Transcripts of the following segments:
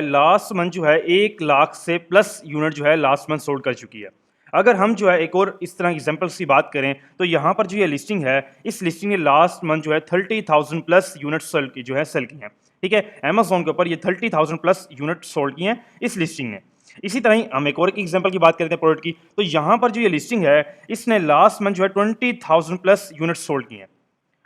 Last month जो है 1 लाख से प्लस यूनिट जो है लास्ट मंथ सोल्ड कर चुकी है। अगर हम जो है एक और इस तरह एग्जांपल्स की बात करें तो यहाँ पर जो ये लिस्टिंग है, इस लिस्टिंग ने लास्ट मंथ जो है 30,000 प्लस यूनिट सेल की हैं। ठीक है, अमेजोन के ऊपर ये 30,000 प्लस यूनिट सोल्ड की हैं इस लिस्टिंग ने। इसी तरह ही हम एक और एग्जांपल की बात करते हैं प्रोडक्ट की, तो यहाँ पर जो ये लिस्टिंग है इसने लास्ट मंथ जो है 20,000 प्लस यूनिट सोल्ड की हैं।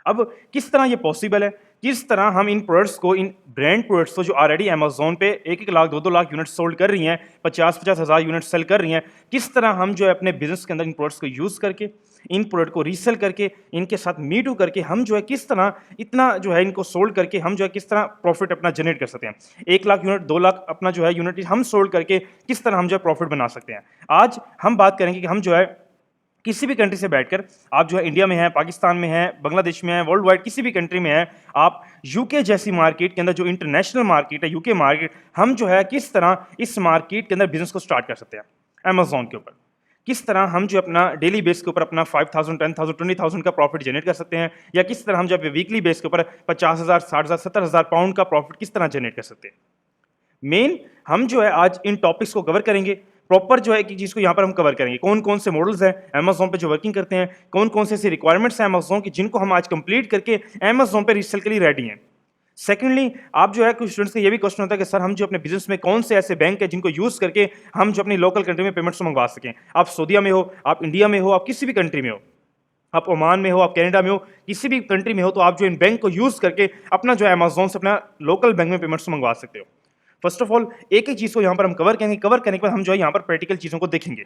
अब किस तरह ये पॉसिबल है, किस तरह हम इन प्रोडक्ट्स को, इन ब्रांड प्रोडक्ट्स को जो ऑलरेडी अमेजोन पे 1-1 लाख 2-2 लाख यूनिट सोल्ड कर रही हैं, 50-50 हज़ार यूनिट सेल कर रही हैं, किस तरह हम जो है अपने बिजनेस के अंदर इन प्रोडक्ट्स को यूज़ करके, इन प्रोडक्ट को रीसेल करके, इनके साथ मी टू करके हम जो है किस तरह इतना जो है इनको सोल्ड करके हम जो है किस तरह प्रॉफिट अपना जनरेट कर सकते हैं। 1 लाख यूनिट 2 लाख अपना जो है यूनिट हम सोल्ड करके किस तरह हम जो है प्रॉफिट बना सकते हैं। आज हम बात करेंगे कि हम जो है किसी भी कंट्री से बैठकर, आप जो है इंडिया में हैं, पाकिस्तान में हैं, बांग्लादेश में हैं, वर्ल्ड वाइड किसी भी कंट्री में हैं, आप यूके जैसी मार्केट के अंदर जो इंटरनेशनल मार्केट है, यूके मार्केट, हम जो है किस तरह इस मार्केट के अंदर बिजनेस को स्टार्ट कर सकते हैं अमेजोन के ऊपर। किस तरह हम जो अपना डेली बेस के ऊपर अपना 5,000, 10,000, 20,000 का प्रॉफिट जनरेट कर सकते हैं, या किस तरह हम जब वीकली बेस के ऊपर 50,000, 60,000, 70,000 पाउंड का प्रॉफिट किस तरह जनरेट कर सकते हैं। मेन हम जो है आज इन टॉपिक्स को कवर करेंगे, प्रॉपर जो है कि चीज़ को यहाँ पर हम कवर करेंगे। कौन कौन से मॉडल्स हैं अमेजोन पे जो वर्किंग करते हैं, कौन कौन से ऐसी रिक्वायरमेंट्स हैं अमेजोन की जिनको हम आज कंप्लीट करके अमेजोन पे रीसेल के लिए रेडी हैं। सेकेंडली, आप जो है कुछ स्टूडेंट्स का ये भी क्वेश्चन होता है कि सर हम जो अपने बिजनेस में कौन से ऐसे बैंक है जिनको यूज़ करके हम जो अपनी लोकल कंट्री में पेमेंट्स मंगवा सकें। आप सऊदीया में हो, आप इंडिया में हो, आप किसी भी कंट्री में हो, आप ओमान में हो, आप कनाडा में हो, किसी भी कंट्री में हो, तो आप जो इन बैंक को यूज़ करके अपना जो है अमेजोन से अपना लोकल बैंक में पेमेंट्स मंगवा सकते हो। फर्स्ट ऑफ ऑल एक एक चीज़ को यहाँ पर हम कवर करेंगे, कवर करने के बाद हम जो है यहाँ पर प्रैक्टिकल चीज़ों को देखेंगे।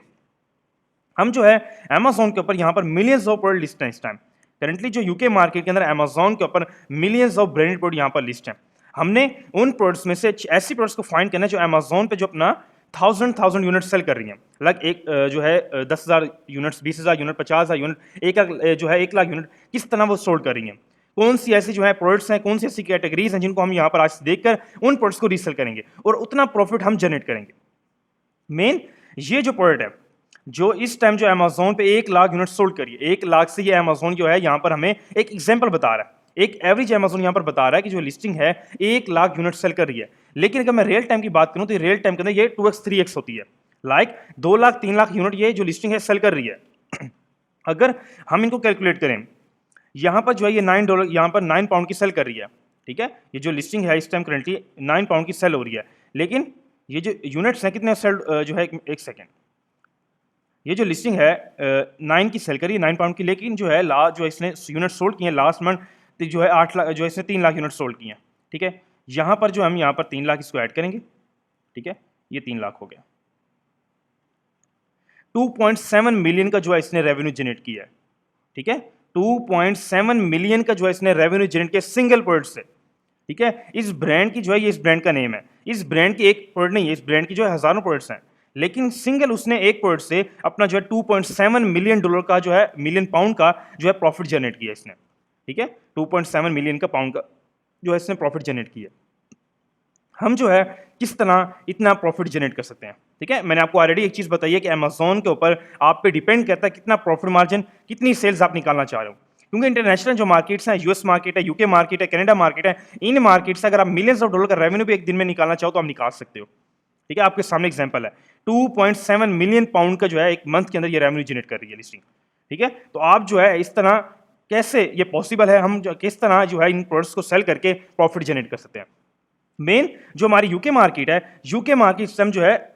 हम जो है अमेजोन के ऊपर यहाँ पर मिलियंस ऑफ प्रोडक्ट लिस्ट हैं इस टाइम। करंटली जो यूके मार्केट के अंदर अमेजोन के ऊपर मिलियंस ऑफ ब्रांडेड प्रोडक्ट यहाँ पर लिस्ट हैं। हमने उन प्रोडक्ट्स में से ऐसी प्रोडक्ट्स को फाइंड करना है जो अमेजोन पे जो अपना 1000 यूनिट सेल कर रही हैं। लाइक एक जो है 10,000 यूनिट्स, 20,000 यूनिट, 50,000 यूनिट, एक जो है 1 लाख यूनिट, किस तरह वो सोल्ड कर रही हैं। कौन सी ऐसी जो है प्रोडक्ट्स हैं, कौन सी ऐसी कैटेगरीज हैं जिनको हम यहाँ पर आज देखकर उन प्रोडक्ट्स को रीसेल करेंगे और उतना प्रॉफिट हम जनरेट करेंगे। मेन ये जो प्रोडक्ट है जो इस टाइम जो अमेजोन पे 1 लाख यूनिट सोल्ड करिए, 1 लाख से ये अमेजोन जो है यहाँ पर हमें एक एग्जाम्पल बता रहा है, एक एवरेज अमेजोन यहाँ पर बता रहा है कि जो लिस्टिंग है 1 लाख यूनिट सेल कर रही है। लेकिन अगर मैं रियल टाइम की बात करूँ तो रियल टाइम के अंदर ये 2x 3x होती है। लाइक 2 लाख 3 लाख यूनिट ये जो लिस्टिंग है सेल कर रही है। अगर हम इनको कैलकुलेट करें, यहाँ पर जो है ये $9, यहाँ पर 9 पाउंड की सेल कर रही है। ठीक है, ये जो लिस्टिंग है इस टाइम करंटली 9 पाउंड की सेल हो रही है। लेकिन ये जो यूनिट्स हैं कितने सेल जो है, एक सेकेंड, ये जो लिस्टिंग है 9 की सेल करी, 9 पाउंड की, लेकिन जो है लास्ट जो इसने यूनिट सोल्ड किए हैं लास्ट मंथ जो है 8 लाख, जो इसने 3 लाख यूनिट सोल्ड किए हैं। ठीक है, यहाँ पर जो हम यहाँ पर 3 लाख इसको ऐड करेंगे। ठीक है, ये 3 लाख हो गया। 2.7 मिलियन का जो है इसने रेवेन्यू जनरेट किया है। ठीक है, 2.7 मिलियन का जो है इसने रेवेन्यू जनरेट किया सिंगल प्रोडक्ट से। ठीक है, इस ब्रांड की जो है, ये इस ब्रांड का नेम है, इस ब्रांड की एक प्रोडक्ट नहीं है, इस ब्रांड की जो है हजारों प्रोडक्ट्स हैं, लेकिन सिंगल उसने एक प्रोडक्ट से अपना जो है $2.7 मिलियन का जो है, मिलियन पाउंड का जो है प्रॉफिट जनरेट किया इसने। ठीक है, 2.7 मिलियन का पाउंड का जो है इसने प्रॉफिट जनरेट किया। हम जो है किस तरह इतना प्रॉफिट जनरेट कर सकते हैं। ठीक है, मैंने आपको ऑलरेडी एक चीज़ बताई है कि अमेजोन के ऊपर आप पे डिपेंड करता है कितना प्रॉफिट मार्जिन, कितनी सेल्स आप निकालना चाह रहे हो। क्योंकि इंटरनेशनल जो मार्केट्स हैं, यूएस मार्केट है, यूके मार्केट है, कनाडा मार्केट है, इन मार्केट से अगर आप मिलियंस ऑफ डॉलर का रेवेन्यू भी एक दिन में निकालना चाहो तो आप निकाल सकते हो। ठीक है, आपके सामने एग्जांपल है, 2.7 मिलियन पाउंड का जो है एक मंथ के अंदर ये रेवेन्यू जनरेट कर रही है लिस्टिंग। ठीक है, तो आप जो है इस तरह कैसे ये पॉसिबल है, हम किस तरह जो है इन प्रोडक्ट्स को सेल करके प्रॉफिट जनरेट कर सकते हैं। मेन जो हमारी यूके मार्केट है, यूके मार्केट सिस्टम जो है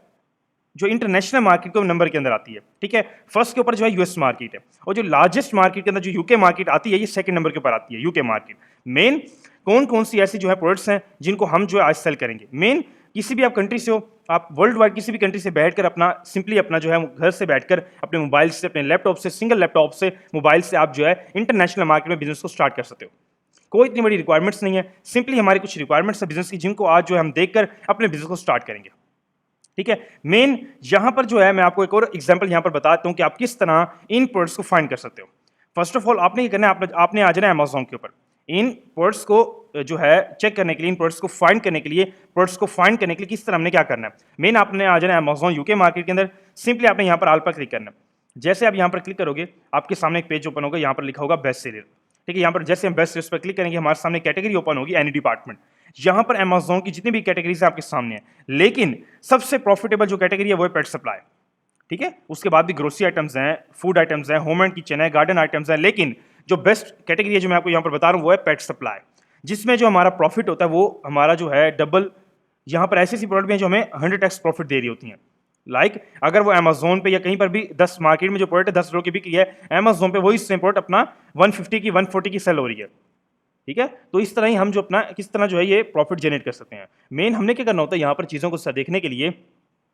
जो इंटरनेशनल मार्केट के नंबर के अंदर आती है। ठीक है, फर्स्ट के ऊपर जो है यूएस मार्केट है, और जो लार्जेस्ट मार्केट के अंदर जो यूके मार्केट आती है ये सेकंड नंबर के ऊपर आती है, यूके मार्केट। मेन कौन कौन सी ऐसी जो है प्रोडक्ट्स हैं जिनको हम जो है आज सेल करेंगे। मेन किसी भी आप कंट्री से हो, आप वर्ल्ड वाइड किसी भी कंट्री से बैठकर अपना सिंपली अपना जो है घर से बैठकर अपने मोबाइल से, अपने लैपटॉप से, सिंगल लैपटॉप से, मोबाइल से आप जो है इंटरनेशनल मार्केट में बिजनेस को स्टार्ट कर सकते हो। कोई इतनी बड़ी रिक्वायरमेंट्स नहीं है, सिंपली हमारी कुछ रिक्वायरमेंट्स है बिजनेस की जिनको आज जो है हम देखकर अपने बिजनेस को स्टार्ट करेंगे। ठीक है, मेन यहाँ पर जो है मैं आपको एक और एग्जांपल यहाँ पर बताता हूँ कि आप किस तरह इन प्रोडक्ट्स को फाइंड कर सकते हो। फर्स्ट ऑफ ऑल आपने ये करना है, आपने आ जाना है अमेजोन के ऊपर। इन प्रोडक्ट्स को जो है चेक करने के लिए, इन प्रोडक्ट्स को फाइंड करने के लिए, प्रोडक्ट्स को फाइंड करने के लिए किस तरह हमने क्या करना है। मेन आपने आ जाना है अमेजोन यूके मार्केट के अंदर। सिंपली आपने यहाँ पर ऑल पर क्लिक करना है। जैसे आप यहाँ पर क्लिक करोगे आपके सामने एक पेज ओपन होगा, यहाँ पर लिखा होगा बेस्ट सेलर। ठीक है, यहाँ पर जैसे हम बेस्ट सेलर्स पर क्लिक करेंगे हमारे सामने कैटेगरी ओपन होगी एनी डिपार्टमेंट। यहाँ पर अमेजोन की जितनी भी कैटेगरीज है आपके सामने है, लेकिन सबसे प्रॉफिटेबल जो कैटेगरी है वो है पेट सप्लाई। ठीक है, उसके बाद भी ग्रोसरी आइटम्स हैं, फूड आइटम्स हैं, होम एंड किचन है, गार्डन आइटम्स हैं, लेकिन जो बेस्ट कैटेगरी है जो मैं आपको यहाँ पर बता रहा हूँ वो है पेट सप्लाई, जिसमें जो हमारा प्रॉफिट होता है वो हमारा जो है डबल। यहाँ पर ऐसी ऐसी प्रोडक्ट भी हैं जो हमें 100x प्रॉफिट दे रही होती हैं। अगर वो अमेजोन पे या कहीं पर भी 10 मार्केट में जो प्रोडक्ट है $10 की बिक रही है, अमेजोन पे वही सेम प्रोडक्ट अपना 150 की 140 की सेल हो रही है। ठीक है, तो इस तरह ही हम जो अपना किस तरह जो है ये प्रॉफिट जनरेट कर सकते हैं। मेन हमने क्या करना होता है यहाँ पर चीज़ों को देखने के लिए,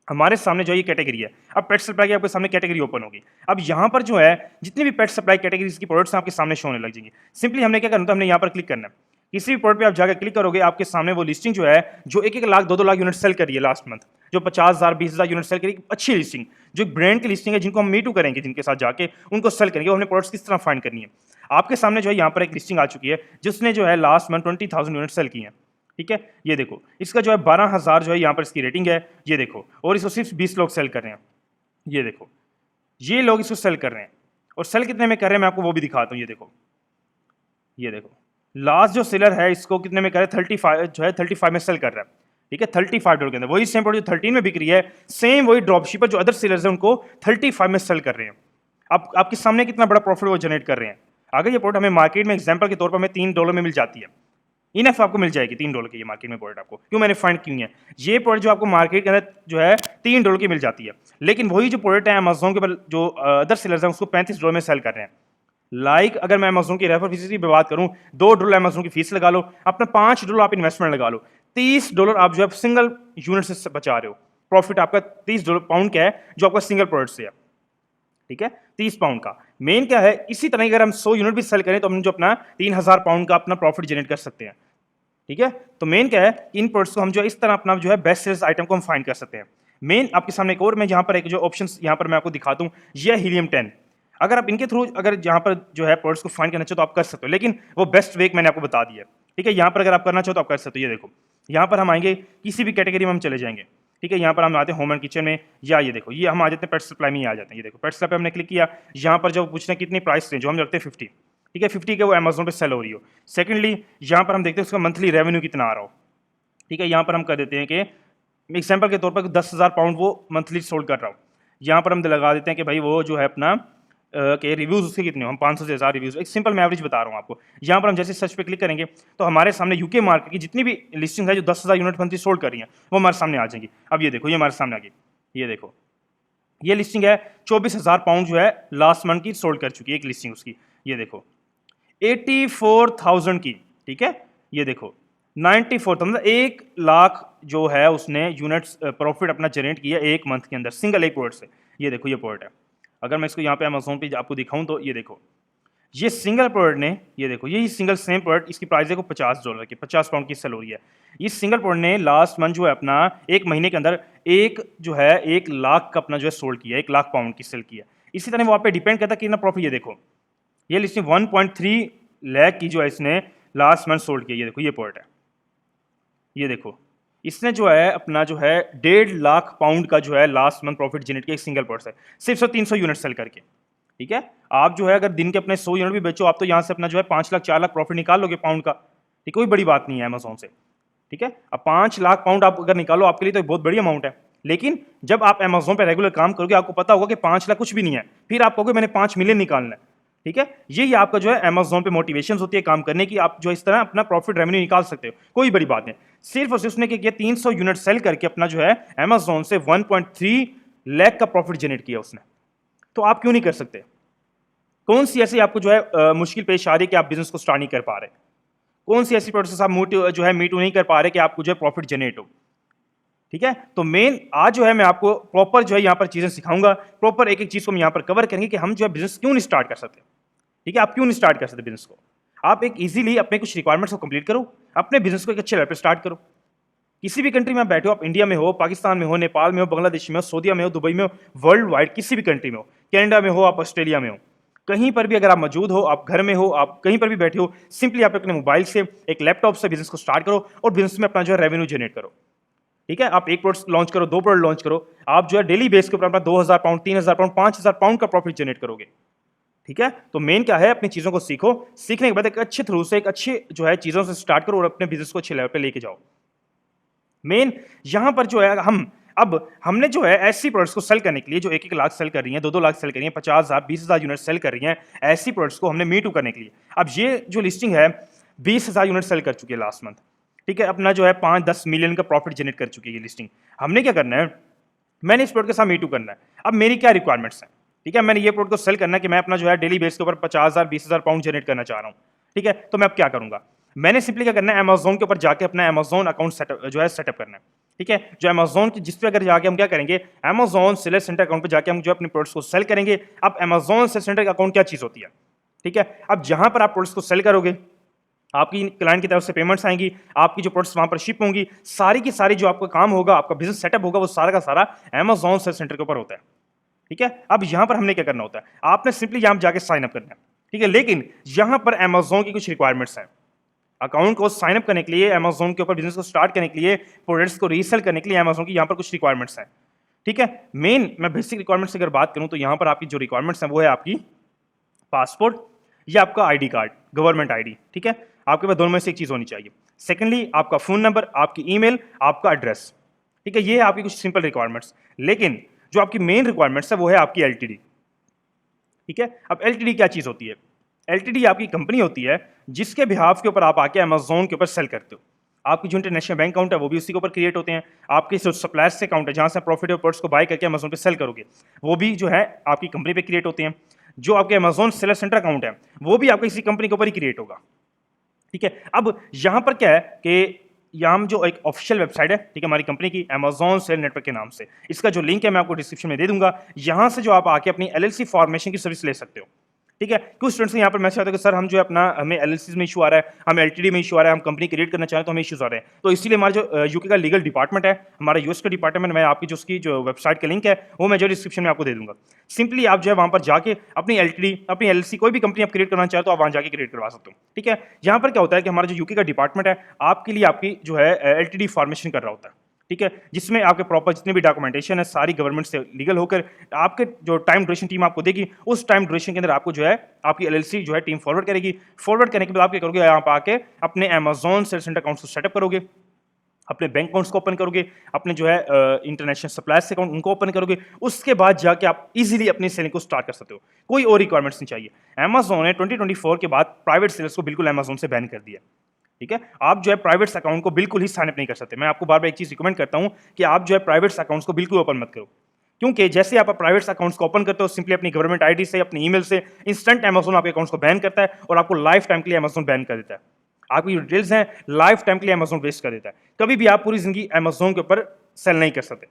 हमारे सामने जो ये कैटेगरी है, अब पेट सप्लाई की आपके सामने कैटेगरी ओपन होगी। अब यहाँ पर जो है जितनी भी पेट सप्लाई कैटेगरीज की प्रोडक्ट्स आपके सामने शो होने लग जाएंगी। सिंपली हमने क्या करना होता है, हमने यहाँ पर क्लिक करना है। किसी भी प्रोडक्ट पे आप जाकर क्लिक करोगे, आपके सामने वो लिस्टिंग जो है जो 1-1 लाख 2-2 लाख यूनिट सेल कर रही है लास्ट मंथ, जो 50,000 20,000 यूनिट सेल करी, अच्छी लिस्टिंग, जो ब्रांड की लिस्टिंग है, जिनको हम मीटू करेंगे, जिनके साथ जाके उनको सेल करेंगे, वो हमने प्रोडक्ट्स किस तरह फाइंड करनी है। आपके सामने जो है यहाँ पर एक लिस्टिंग आ चुकी है जिसने जो है लास्ट मंथ 20,000 यूनिट सेल की है। ठीक है, ये देखो, इसका जो है 12,000 जो है यहाँ पर इसकी रेटिंग है, ये देखो, और इसको सिर्फ 20 लोग सेल कर रहे हैं। ये देखो, ये लोग इसको सेल कर रहे हैं, और सेल कितने में कर रहे हैं मैं आपको वो भी दिखाता हूँ। ये देखो, लास्ट जो सेलर है इसको कितने में कर रहा है, 35 जो है 35 में सेल कर रहा है। ठीक है, $35 के अंदर वही सेम प्रोडक्ट जो 13 में बिक रही है, सेम वही ड्रॉप शिपर जो अदर सेलर्स हैं उनको 35 में सेल कर रहे हैं। अब आपके सामने कितना बड़ा प्रॉफिट वो जनरेट कर रहे हैं। अगर ये प्रोडक्ट हमें मार्केट में एग्जांपल के तौर पर हमें $3 में मिल जाती है, इनफ आपको मिल जाएगी $3 की ये मार्केट में प्रोडक्ट आपको, क्यों मैंने फाइंड की है। ये प्रोडक्ट जो आपको मार्केट के अंदर जो है $3 की मिल जाती है, लेकिन वही जो प्रोडक्ट है अमेजोन के ऊपर जो अदर सेलर्स हैं उसको $35 में सेल कर रहे हैं। अगर मैं अमेजोन की रेफर फीस की बात करूं, $2 अमेजोन की फीस लगा लो, अपना $5 आप इन्वेस्टमेंट लगा लो, $30 आप जो है सिंगल यूनिट से बचा रहे हो। प्रॉफिट आपका $30 पाउंड का है जो आपका सिंगल प्रोडक्ट से है। ठीक है, 30 पाउंड का। मेन क्या है, इसी तरह अगर हम 100 यूनिट भी सेल करें तो हम जो अपना 3,000 पाउंड का अपना प्रॉफिट जनरेट कर सकते हैं। ठीक है, तो मेन क्या है, इन प्रोडक्ट्स को हम जो इस तरह अपना जो है बेस्ट सेल्स आइटम को हम फाइंड कर सकते हैं। मेन आपके सामने एक और मैं जहां पर एक जो ऑप्शन यहाँ पर मैं आपको दिखाता हूँ, ये हीलियम 10। अगर आप इनके थ्रू अगर यहाँ पर जो है प्रोडक्ट्स को फाइंड करना चाहो तो आप कर सकते हो, लेकिन वो बेस्ट वे मैंने आपको बता दिया। ठीक है, यहाँ पर अगर आप करना चाहो तो आप कर सकते हो। ये देखो, यहाँ पर हम आएंगे, किसी भी कैटेगरी में हम चले जाएंगे। ठीक है, यहाँ पर हम आते हैं होम एंड किचन में, या ये देखो, ये हम आ जाते हैं पेट सप्लाई में ही आ जाते हैं। ये देखो, पेट सप्लाई पे हमने क्लिक किया, यहाँ पर जब पूछते हैं कितनी प्राइस रेंज, जो हम रखते हैं 50। ठीक है, 50 के वो अमेजोन पे सेल हो रही हो। सेकेंडली, यहाँ पर हम देखते हैं उसका मंथली रेवेन्यू कितना आ रहा हो। ठीक है, यहाँ पर हम कर देते हैं कि एग्जाम्पल के तौर पर 10,000 पाउंड वो मंथली सोल्ड कर रहा हो। यहाँ पर हम लगा देते हैं कि भाई वो जो है अपना के रिव्यूज़ उसके कितने हो, हम 500 से 1000 रिव्यूज़, एक सिंपल मैं एवरेज बता रहा हूँ आपको। यहाँ पर हम जैसे सर्च पे क्लिक करेंगे तो हमारे सामने यूके मार्केट की जितनी भी लिस्टिंग है जो 10,000 यूनिट मंथली सोल्ड कर रही हैं वो हमारे सामने आ जाएंगी। अब ये देखो, ये हमारे सामने आ गई। ये देखो, ये लिस्टिंग है 24,000 पाउंड जो है लास्ट मंथ की सोल्ड कर चुकी है एक लिस्टिंग उसकी। ये देखो, 84,000 की। ठीक है, ये देखो 94,000, मतलब 1 लाख जो है उसने यूनिट्स प्रॉफिट अपना जनरेट किया एक मंथ के अंदर सिंगल एक प्रोडक्ट से। ये देखो, ये प्रोडक्ट है। अगर मैं इसको यहाँ पे अमेजोन पे आपको दिखाऊं तो ये देखो, ये सिंगल प्रोडक्ट ने, ये देखो, यही सिंगल सेम प्रोडक्ट, इसकी प्राइस देखो $50 की, 50 पाउंड की सेल हो रही है। इस सिंगल प्रोडक्ट ने लास्ट मंथ जो है अपना एक महीने के अंदर जो है 1 लाख का अपना जो है सोल्ड किया, 1 लाख पाउंड की सेल किया। इसी तरह वो आप पे डिपेंड करता है कितना प्रॉफिट। ये देखो, ये लिस्टिंग 1.3 लाख की जो है इसने लास्ट मंथ सोल्ड किया। ये देखो, ये प्रोडक्ट है। ये देखो, इसने जो है अपना जो है 1.5 लाख पाउंड का जो है लास्ट मंथ प्रॉफिट जनरेट किया एक सिंगल प्रोडक्ट से, सिर्फ 300 यूनिट सेल करके। ठीक है, आप जो है अगर दिन के अपने 100 यूनिट भी बेचो, आप तो यहाँ से अपना जो है 5 लाख 4 लाख प्रॉफिट निकाल लोगे पाउंड का। ठीक, कोई बड़ी बात नहीं है अमेजोन से। ठीक है, अब 5 लाख पाउंड आप अगर निकालो आपके लिए तो एक बहुत बड़ी अमाउंट है। लेकिन जब आप अमेजोन पर रेगुलर काम करोगे आपको पता होगा कि 5 लाख कुछ भी नहीं है, फिर आप कहोगे मैंने 5 मिलियन निकालना है। ठीक है, यही आपका जो है अमेजोन पे मोटिवेशन होती है काम करने की, आप जो इस तरह अपना प्रॉफिट रेवेन्यू निकाल सकते हो, कोई बड़ी बात नहीं। सिर्फ और सिर्फ उसने क्या किया, 300 यूनिट सेल करके अपना जो है अमेजोन से 1.3 लाख का प्रॉफिट जनरेट किया उसने। तो आप क्यों नहीं कर सकते? कौन सी ऐसी आपको जो है मुश्किल पेश आ रही है कि आप बिजनेस को स्टार्ट नहीं कर पा रहे? कौन सी ऐसी प्रोसेस आप जो है मीट नहीं कर पा रहे कि आपको जो है प्रॉफिट जनरेट हो? ठीक है, तो मेन आज जो है मैं आपको प्रॉपर जो है यहाँ पर चीजें सिखाऊंगा, प्रॉपर एक एक चीज को हम यहाँ पर कवर करेंगे कि हम जो है बिजनेस क्यों नहीं स्टार्ट कर सकते। ठीक है, आप क्यों नहीं स्टार्ट कर सकते बिजनेस को? आप एक इजीली अपने कुछ रिक्वायरमेंट्स को कंप्लीट करो, अपने बिजनेस को एक अच्छे लेवल पर स्टार्ट करो। किसी भी कंट्री में बैठे हो, आप इंडिया में हो, पाकिस्तान में हो, नेपाल में हो, बांग्लादेश में हो, सऊदीया में हो, दुबई में हो, वर्ल्ड वाइड किसी भी कंट्री में हो, कनाडा में हो, आप ऑस्ट्रेलिया में हो, कहीं पर भी अगर आप मौजूद हो, आप घर में हो, आप कहीं पर भी बैठे हो, सिंपली आप अपने मोबाइल से एक लैपटॉप से बिजनेस को स्टार्ट करो और बिजनेस में अपना जो है रेवेन्यू जनरेट करो। ठीक है, आप एक प्रोडक्ट लॉन्च करो, 2 प्रोडक्ट लॉन्च करो, आप जो है डेली बेस के ऊपर अपना 2,000 पाउंड, 3,000 पाउंड, 5,000 पाउंड का प्रॉफिट जनरेट करोगे। ठीक है, तो मेन क्या है, अपनी चीज़ों को सीखो, सीखने के बाद एक अच्छे थ्रू से, एक अच्छे जो है चीज़ों से स्टार्ट करो और अपने बिजनेस को अच्छे लेवल पे लेके जाओ। मेन यहाँ पर जो है अब हमने जो है ऐसी प्रोडक्ट्स को सेल करने के लिए जो 1-1 लाख सेल कर रही हैं, 2-2 लाख सेल कर रही हैं, 50,000 20,000 यूनिट सेल कर रही हैं, ऐसी प्रोडक्ट्स को हमने मी टू करने के लिए, अब ये जो लिस्टिंग है 20,000 यूनिट सेल कर चुकी है लास्ट मंथ। ठीक है, अपना जो है 5-10 मिलियन का प्रॉफिट जनरेट कर चुकी है ये लिस्टिंग। हमने क्या करना है, मैंने इस प्रोडक्ट के साथ मी टू करना है। अब मेरी क्या रिक्वायरमेंट्स हैं, ठीक है, मैंने ये प्रोडक्ट को सेल करना है कि मैं अपना जो है डेली बेस के ऊपर 50,000 20,000 पाउंड जनरेट करना चाह रहा हूँ। ठीक है, तो मैं अब क्या करूंगा, मैंने सिंपली क्या करना है, अमेजोन के ऊपर जाके अपना अमेजोन अकाउंट सेटअप जो है सेटअप करना है। ठीक है, जो अमेजोन की जिस पे अगर जाके हम क्या करेंगे, अमेजोन सेलर सेंटर अकाउंट पे जाके हम जो अपने प्रोडक्ट्स को सेल करेंगे। अब अमेजोन सेलर सेंटर अकाउंट क्या चीज होती है, ठीक है, अब जहां पर आप प्रोडक्ट्स को सेल करोगे, आपकी क्लाइंट की तरफ से पेमेंट्स आएंगी, आपकी जो प्रोडक्ट्स वहां पर शिप होंगी, सारी की सारी जो आपका काम होगा, आपका बिजनेस सेटअप होगा, वो सारा का सारा अमेजोन सेल सेंटर के ऊपर होता है। ठीक है, अब यहां पर हमने क्या करना होता है, आपने सिंपली यहां जाके साइन अप करना है। ठीक है, लेकिन यहां पर अमेजोन की कुछ रिक्वायरमेंट्स हैं। अकाउंट को साइन अप करने के लिए, अमेजोन के ऊपर बिजनेस को स्टार्ट करने के लिए, प्रोडक्ट्स को रीसेल करने के लिए अमेजोन की यहां पर कुछ रिक्वायरमेंट्स हैं। ठीक है, मेन मैं बेसिक रिक्वायरमेंट्स की अगर बात करूं तो यहां पर आपकी जो रिक्वायरमेंट्स हैं वो है आपकी पासपोर्ट या आपका आईडी कार्ड, गवर्नमेंट आईडी। ठीक है, आपके पास दोनों में से एक चीज होनी चाहिए। सेकेंडली आपका फोन नंबर, आपकी ईमेल, आपका एड्रेस। ठीक है, ये है आपकी कुछ सिंपल रिक्वायरमेंट्स। लेकिन जो आपकी मेन रिक्वायरमेंट्स है वो है आपकी एलटीडी। ठीक है, अब एलटीडी क्या चीज होती है, एलटीडी आपकी कंपनी होती है जिसके बिहाफ के ऊपर आप आके अमेजोन के ऊपर सेल करते हो। आपकी जो इंटरनेशनल बैंक अकाउंट है वो भी उसी के ऊपर क्रिएट होते हैं। आपके जो सप्लायर्स से अकाउंट है जहां से प्रॉफिटेबल प्रोडक्ट्स को बाय करके अमेजोन पे सेल करोगे, वो भी जो है आपकी कंपनी पे क्रिएट होते हैं। जो आपके अमेजोन सेलर सेंटर अकाउंट है वो भी आपके किसी कंपनी के ऊपर ही क्रिएट होगा। ठीक है, अब यहां पर क्या है कि यहाँ जो एक ऑफिशियल वेबसाइट है, ठीक है, हमारी कंपनी की अमेजोन सेल नेटवर्क के नाम से, इसका जो लिंक है मैं आपको डिस्क्रिप्शन में दे दूंगा। यहां से जो आप आके अपनी एलएलसी फॉर्मेशन की सर्विस ले सकते हो। ठीक है, कुछ स्टूडेंट्स यहाँ पर मैसेज आता है कि सर हम जो है अपना, हमें एलएलसी में इशू आ रहा है, हमें एलटीडी में इशू आ रहा है, हम कंपनी क्रिएट करना चाहें तो हमें इशूज आ रहे हैं। तो इसीलिए हमारा जो यूके का लीगल डिपार्टमेंट है, हमारा यूएस का डिपार्टमेंट, मैं आपकी जो उसकी जो वेबसाइट का लिंक है वो मैं जो डिस्क्रिप्शन में आपको दे दूंगा। सिंपली आप जो है वहां पर जाके अपनी एलटीडी, अपनी एलएलसी, कोई भी कंपनी आप क्रिएट करना चाहे तो आप वहां जाके क्रिएट करवा सकते हो। ठीक है, यहाँ पर क्या होता है कि हमारा जो यूके का डिपार्टमेंट है आपके लिए आपकी जो है एलटीडी फॉर्मेशन कर रहा होता है। ठीक है, जिसमें आपके प्रॉपर जितनी भी डॉक्यूमेंटेशन है सारी गवर्नमेंट से लीगल होकर आपके जो टाइम ड्यूरेशन टीम आपको देगी, उस टाइम ड्यूरेशन के अंदर आपको जो है आपकी एलएलसी जो है टीम फॉरवर्ड करेगी। फॉरवर्ड करने के बाद आप क्या करोगे, यहाँ पर आके अपने अमेजोन सेल सेंटर अकाउंट को सेटअप करोगे, अपने बैंक अकाउंट्स को ओपन करोगे, अपने जो है इंटरनेशनल सप्लायर्स अकाउंट उनको ओपन करोगे। उसके बाद जाके आप इजीली अपनी सेलिंग को स्टार्ट कर सकते हो। कोई और रिक्वायरमेंट्स नहीं चाहिए। अमेजोन ने 2024 के बाद प्राइवेट सेलर्स को बिल्कुल अमेजोन से बैन कर दिया। ठीक है, आप जो है प्राइवेट अकाउंट को बिल्कुल ही साइन अप नहीं कर सकते। मैं आपको बार बार एक चीज रिकमेंड करता हूं कि आप जो है प्राइवेट अकाउंट्स को बिल्कुल ओपन मत करो, क्योंकि जैसे आप प्राइवेट अकाउंट्स को ओपन करते हो सिंपली अपनी गवर्नमेंट आईडी से, अपनी ईमेल से, इंस्टेंट अमेजोन आपके अकाउंट्स को बैन करता है और आपको लाइफ टाइम के लिए अमेजोन बैन कर देता है। आपकी जो डिटेल्स हैं लाइफ टाइम के लिए अमेजोन वेस्ट कर देता है। कभी भी आप पूरी जिंदगी अमेजोन के ऊपर सेल नहीं कर सकते।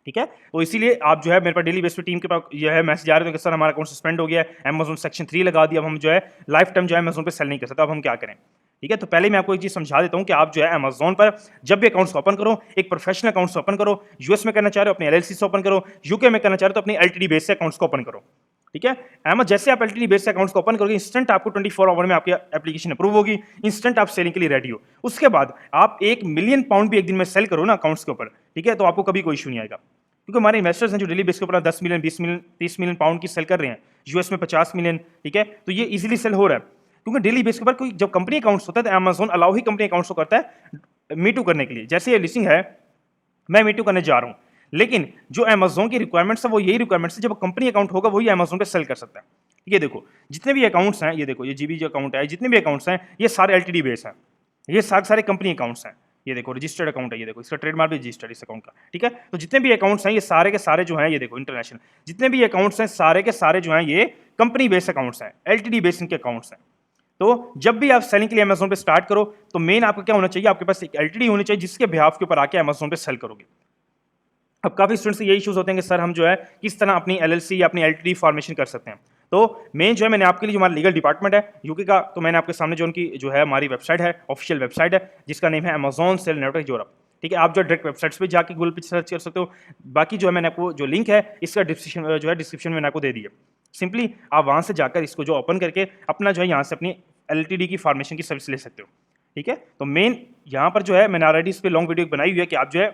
ठीक है, तो इसीलिए आप जो है मेरे पास डेली बेस पे टीम के पास यह है मैसेज आ रहे थे कि सर हमारा अकाउंट सस्पेंड हो गया है, अमेजोन सेक्शन 3 लगा दिया, अब हम जो है लाइफ टाइम जो है अमेजोन पे सेल नहीं कर सकते, अब हम क्या करें। ठीक है, तो पहले मैं आपको एक चीज समझा देता हूं कि आप जो है अमेजोन पर जब भी अकाउंट्स ओपन करो, एक प्रोफेशनल अकाउंट्स ओपन करो। यूएस में करना चाह रहे हो अपने एलएलसी से ओपन करो, यूके में करना चाह रहे हो तो अपनी एलटीडी बेस से अकाउंट्स को ओपन करो। ठीक है, जैसे आप एलटीडी बेस से अकाउंट्स को ओपन करोगे, इंस्टेंट आपको 24 आवर में आपकी एप्लीकेशन अप्रूव होगी, इंस्टेंट आप सेलिंग के लिए रेडी हो। उसके बाद आप 1 मिलियन पाउंड भी एक दिन में सेल करो ना अकाउंट्स के ऊपर, ठीक है, तो आपको कभी कोई इशू नहीं आएगा। क्योंकि हमारे इन्वेस्टर्स हैं जो डेली बेस के ऊपर 10 मिलियन 20 मिलियन 30 मिलियन पाउंड की सेल कर रहे हैं, यूएस में 50 मिलियन। ठीक है, तो ये इजीली सेल हो रहा है क्योंकि डेली बेस के ऊपर कोई जब कंपनी अकाउंट्स होता है तो अमेजोन अलाउ ही कंपनी अकाउंट्स को करता है मीटू करने के लिए। जैसे ये लिस्टिंग है, मैं मीटू करने जा रहा हूं, लेकिन जो अमेजोन की रिक्वायरमेंट्स है वो यही रिक्वायरमेंट्स है, जब कंपनी अकाउंट होगा वही अमेजोन पे सेल कर सकता है। ये देखो जितने भी अकाउंट्स हैं, ये देखो ये जीबी जो अकाउंट है, जितने भी अकाउंट्स हैं ये सारे एलटीडी बेस हैं, ये सारे कंपनी अकाउंट्स हैं। ये देखो रजिस्टर्ड अकाउंट है, ये देखो इसका ट्रेडमार्क भी रजिस्टर्ड इस अकाउंट का। ठीक है, तो जितने भी अकाउंट्स हैं ये सारे के सारे जो हैं, ये देखो इंटरनेशनल जितने भी अकाउंट्स हैं सारे के सारे जो हैं ये कंपनी बेस्ड अकाउंट्स हैं, एलटीडी बेस्ड इनके अकाउंट्स हैं। तो जब भी आप सेलिंग के लिए अमेजोन पे स्टार्ट करो तो मेन आपका क्या होना चाहिए, आपके पास एक एलटीडी होनी चाहिए जिसके बिहाफ के ऊपर आके अमेजोन पे सेल करोगे। अब काफी स्टूडेंट्स के ये इश्यूज होते हैं कि सर हम जो है किस तरह अपनी एलएलसी या अपनी एलटीडी फॉर्मेशन कर सकते हैं। तो मेन जो है मैंने आपके लिए जो हमारा लीगल डिपार्टमेंट है यूके का, तो मैंने आपके सामने जो उनकी जो है हमारी वेबसाइट है, ऑफिशियल वेबसाइट है जिसका नेम है अमेजोन सेल नेटवर्क यूरोप। ठीक है, आप जो डायरेक्ट वेबसाइट्स पे जाके गूगल पे सर्च कर सकते हो। बाकी जो है मैंने आपको जो लिंक है इसका डिस्क्रिप्शन में मैंने आपको दे दिया। सिंपली आप वहां से जाकर इसको जो ओपन करके अपना जो है यहाँ से अपनी एलटीडी की फॉर्मेशन की सर्विस ले सकते हो। ठीक है, तो मेन यहाँ पर जो है मैंने ऑलरेडी इस पर लॉन्ग वीडियो बनाई हुई है कि आप जो है